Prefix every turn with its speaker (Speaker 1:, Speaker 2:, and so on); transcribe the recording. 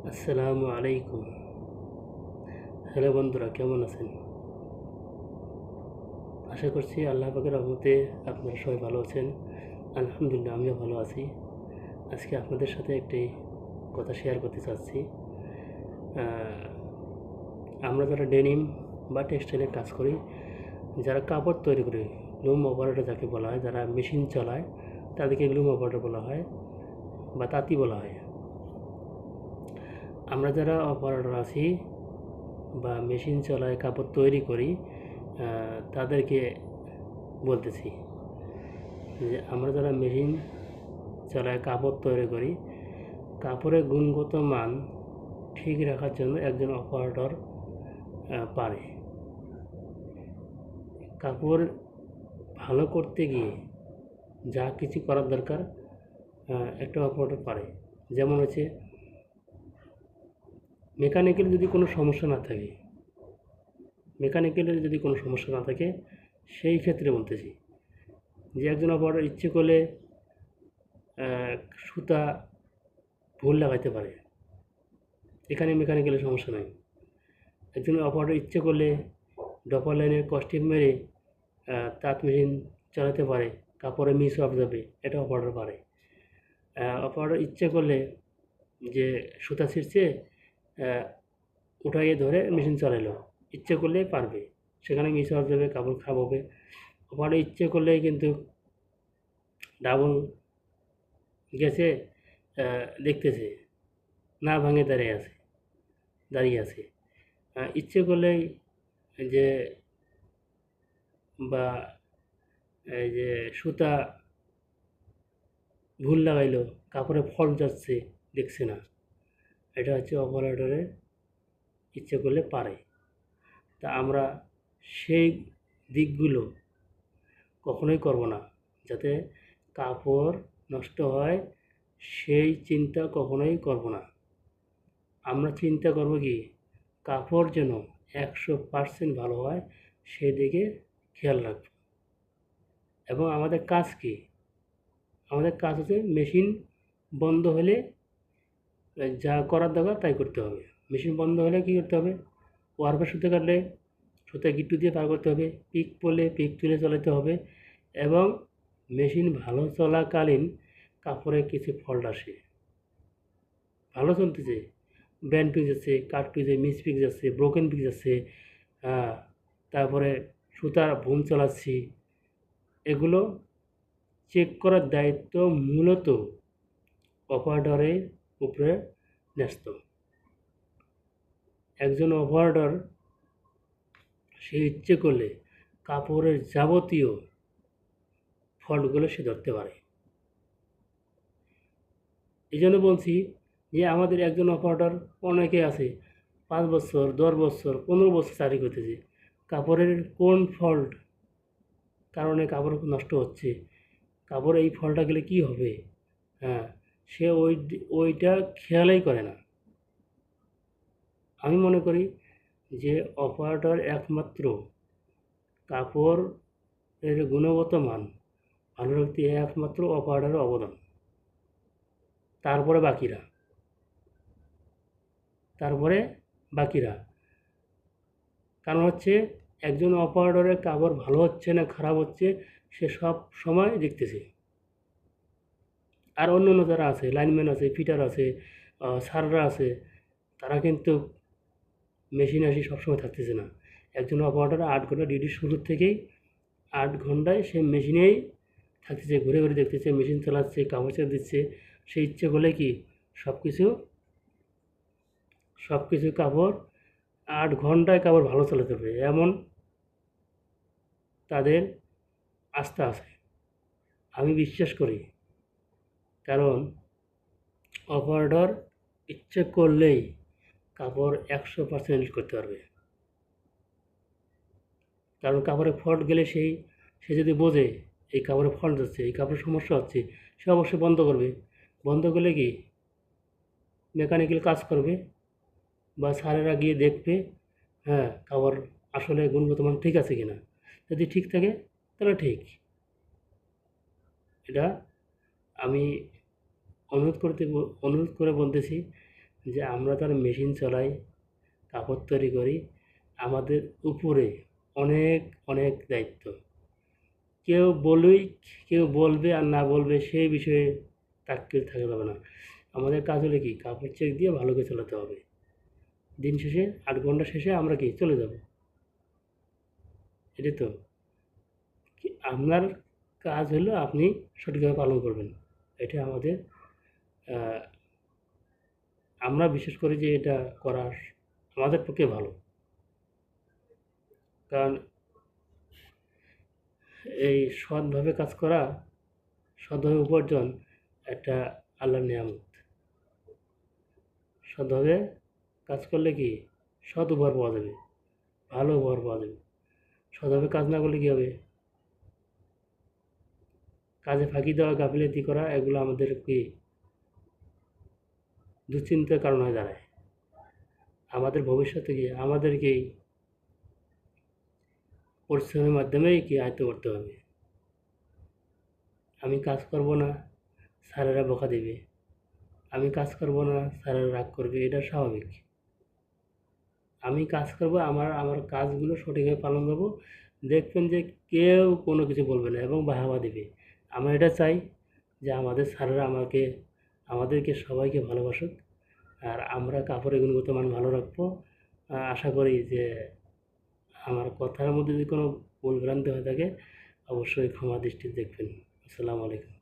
Speaker 1: আসসালামু আলাইকুম। হ্যালো বন্ধুরা, কেমন আছেন? আশা করছি আল্লাহ পাকের রহমতে আপনারা সবাই ভালো আছেন। আলহামদুলিল্লাহ, আমিও ভালো আছি। আজকে আপনাদের সাথে একটি কথা শেয়ার করতে চাচ্ছি। আমরা যারা ডেনিম বা টেক্সটাইলের কাজ করি, যারা কাপড় তৈরি করি, লুম অপারেটর যাকে বলা হয়, যারা মেশিন চালায় তাদেরকে লুম অপারেটর বলা হয় বা তাঁতি বলা হয়। আমরা যারা অপারেটর আছি বা মেশিন চালায় কাপড় তৈরি করি, তাদেরকে বলতেছি যে আমরা যারা মেশিন চালায় কাপড় তৈরি করি, কাপড়ের গুণগত মান ঠিক রাখার জন্য একজন অপারেটর পারে। কাপড় ভালো করতে গিয়ে যা কিছু করার দরকার একটা অপারেটর পারে। যেমন হচ্ছে মেকানিক্যাল যদি কোনো সমস্যা না থাকে, সেই ক্ষেত্রে বলতেছি যে একজন অপারেটর ইচ্ছে করলে সুতা ভুল লাগাইতে পারে, এখানে মেকানিক্যালের সমস্যা নাই। একজন অপারেটর ইচ্ছে করলে ডপার লাইনের কস্টিপ মেরে তাঁত মেশিন চালাতে পারে, কাপড়ে মিস অফ যাবে, এটা অপারেটর পারে। অপারেটর ইচ্ছে করলে যে সুতা ছিঁড়ছে উঠাইয়ে ধরে মেশিন চালাইলো, ইচ্ছে করলেই পারবে, সেখানে মিস অফ যাবে, কাপড় খারাপ হবে। অপারেটর ইচ্ছে করলেই কিন্তু ডাবল গেছে দেখতেছে, না ভাঙে দাঁড়িয়ে আছে। ইচ্ছে করলেই যে বা এই যে সুতা ভুল লাগাইলো, কাপড়ে ফল্ট যাচ্ছে, দেখছে না। এটা হচ্ছে অপারেটরের ইচ্ছে করলে পারে। তা আমরা সেই দিকগুলো কখনোই করব না, যাতে কাপড় নষ্ট হয় সেই চিন্তা কখনোই করব না। আমরা চিন্তা করব কি, কাপড় যেন 100% ভালো হয় সেদিকে খেয়াল রাখব। এবং আমাদের কাজ কি? আমাদের কাজ হচ্ছে মেশিন বন্ধ হলে যা করার দরকার তাই করতে হবে। মেশিন বন্ধ হলে কী করতে হবে? ওয়ার্কার সুতো কাটলে সুতো গিট্টু দিয়ে পার করতে হবে, পিক পড়লে পিক তুলে চালাতে হবে। এবং মেশিন ভালো চলাকালীন কাপড়ে কিছু ফল্ট আসে, ভালো চলতেছে, ব্যান্ড পিস যাচ্ছে, কাট পিসে মিস পিস যাচ্ছে, ব্রোকেন পিস যাচ্ছে, তারপরে সুতার বুম চালাচ্ছি, এগুলো চেক করার দায়িত্ব মূলত অপারেটরের উপরে ন্যস্ত। একজন অপারেটর সে ইচ্ছে করলে কাপড়ের যাবতীয় ফল্টগুলো সে ধরতে পারে। এই জন্য বলছি যে আমাদের একজন অপারেটর অনেকে আছে 5 বছর, 10 বছর, 15 বছর চাকরি করতেছে, কাপড়ের কোন ফল্ট কারণে কাপড় নষ্ট হচ্ছে, কাপড়ে এই ফল্টটা গেলে কী হবে, সে ওইটা খেয়ালই করে না। আমি মনে করি যে অপারেটর একমাত্র কাপড়ের গুণগত মান ভালো রাখতে একমাত্র অপারেটরের অবদান, তারপরে বাকিরা। কারণ হচ্ছে একজন অপারেটরের কাপড় ভালো হচ্ছে না খারাপ হচ্ছে সে সব সময় দেখতেছে। আর অন্য যারা আছে, লাইনম্যান আছে, ফিটার আছে, সাররা আছে, তারা কিন্তু মেশিনে আসি সবসময় থাকতেছে না। একজন অপারেটর 8 ঘন্টা ডিউটি শুরুর থেকেই 8 ঘন্টায় সে মেশিনেই থাকতেছে, ঘুরে ঘুরে দেখতেছে, মেশিন চালাচ্ছে, কাপড় ছেড়ে দিচ্ছে। সে ইচ্ছে করলে কি সব কিছু কাপড় 8 ঘন্টায় কাপড় ভালো চালাতে পারবে, এমন তাদের আস্থা আছে, আমি বিশ্বাস করি। কারণ অপারেটর ইচ্ছে করলেই কাপড় 100% করতে পারবে। কারণ কাপড়ে ফল্ট গেলে সে যদি বোঝে এই কাপড়ে ফল্ট হচ্ছে, এই কাপড়ের সমস্যা হচ্ছে, সে অবশ্যই বন্ধ করবে। বন্ধ করলে কি মেকানিক্যাল কাজ করবে বা স্যারেরা গিয়ে দেখবে কাপড় আসলে গুণগত মান ঠিক আছে কিনা। যদি ঠিক থাকে তাহলে ঠিক। এটা আমি অনুরোধ করে বলতেছি যে আমরা তার মেশিন চালাই, কাপড় তৈরি করি, আমাদের উপরে অনেক অনেক দায়িত্ব। কেউ বলুক, কেউ বলবে আর না বলবে সেই বিষয়ে তাকিয়ে থাকা যাবে না। আমাদের কাজ হলো কি, কাপড় চেক দিয়ে ভালো করে চালাতে হবে। দিন শেষে 8 ঘন্টা শেষে আমরা কি চলে যাব, এটাই তো। আপনার কাজ হলো আপনি সঠিকভাবে পালন করবেন, এটা আমাদের আমরা বিশেষ করি যে এটা করা আমাদের পক্ষে ভালো। কারণ এই সৎভাবে কাজ করা, সৎভাবে উপার্জন একটা আল্লাহর নিয়ামত। সৎভাবে কাজ করলে কি সৎ উপহার পাওয়া যাবে, ভালো উপহার পাওয়া যাবে। সৎভাবে কাজ না করলে কী হবে, কাজে ফাঁকি দেওয়া, গাফিলতি করা, এগুলো আমাদের কি দুশ্চিন্তার কারণ হয়ে দাঁড়ায়। আমাদের ভবিষ্যতে গিয়ে আমাদেরকেই পরিশ্রমের মাধ্যমেই কি আয়ত্ত করতে হবে। আমি কাজ করব না, স্যারেরা বকা দেবে। আমি কাজ করব না, স্যারেরা রাগ করবে, এটা স্বাভাবিক। আমি কাজ করব, আমার কাজগুলো সঠিকভাবে পালন করব, দেখবেন যে কেউ কোনো কিছু বলবে না এবং বাহবা দেবে। আমরা এটা চাই যে আমাদের স্যারেরা আমাদেরকে সবাইকে ভালোবাসুক, আর আমরা কাপড়ের গুণগত মান ভালো রাখবো। আশা করি যে আমার কথার মধ্যে যদি কোনো ভুল ভ্রান্তি হয়ে থাকে অবশ্যই ক্ষমা দৃষ্টিতে দেখবেন। আসসালামু আলাইকুম।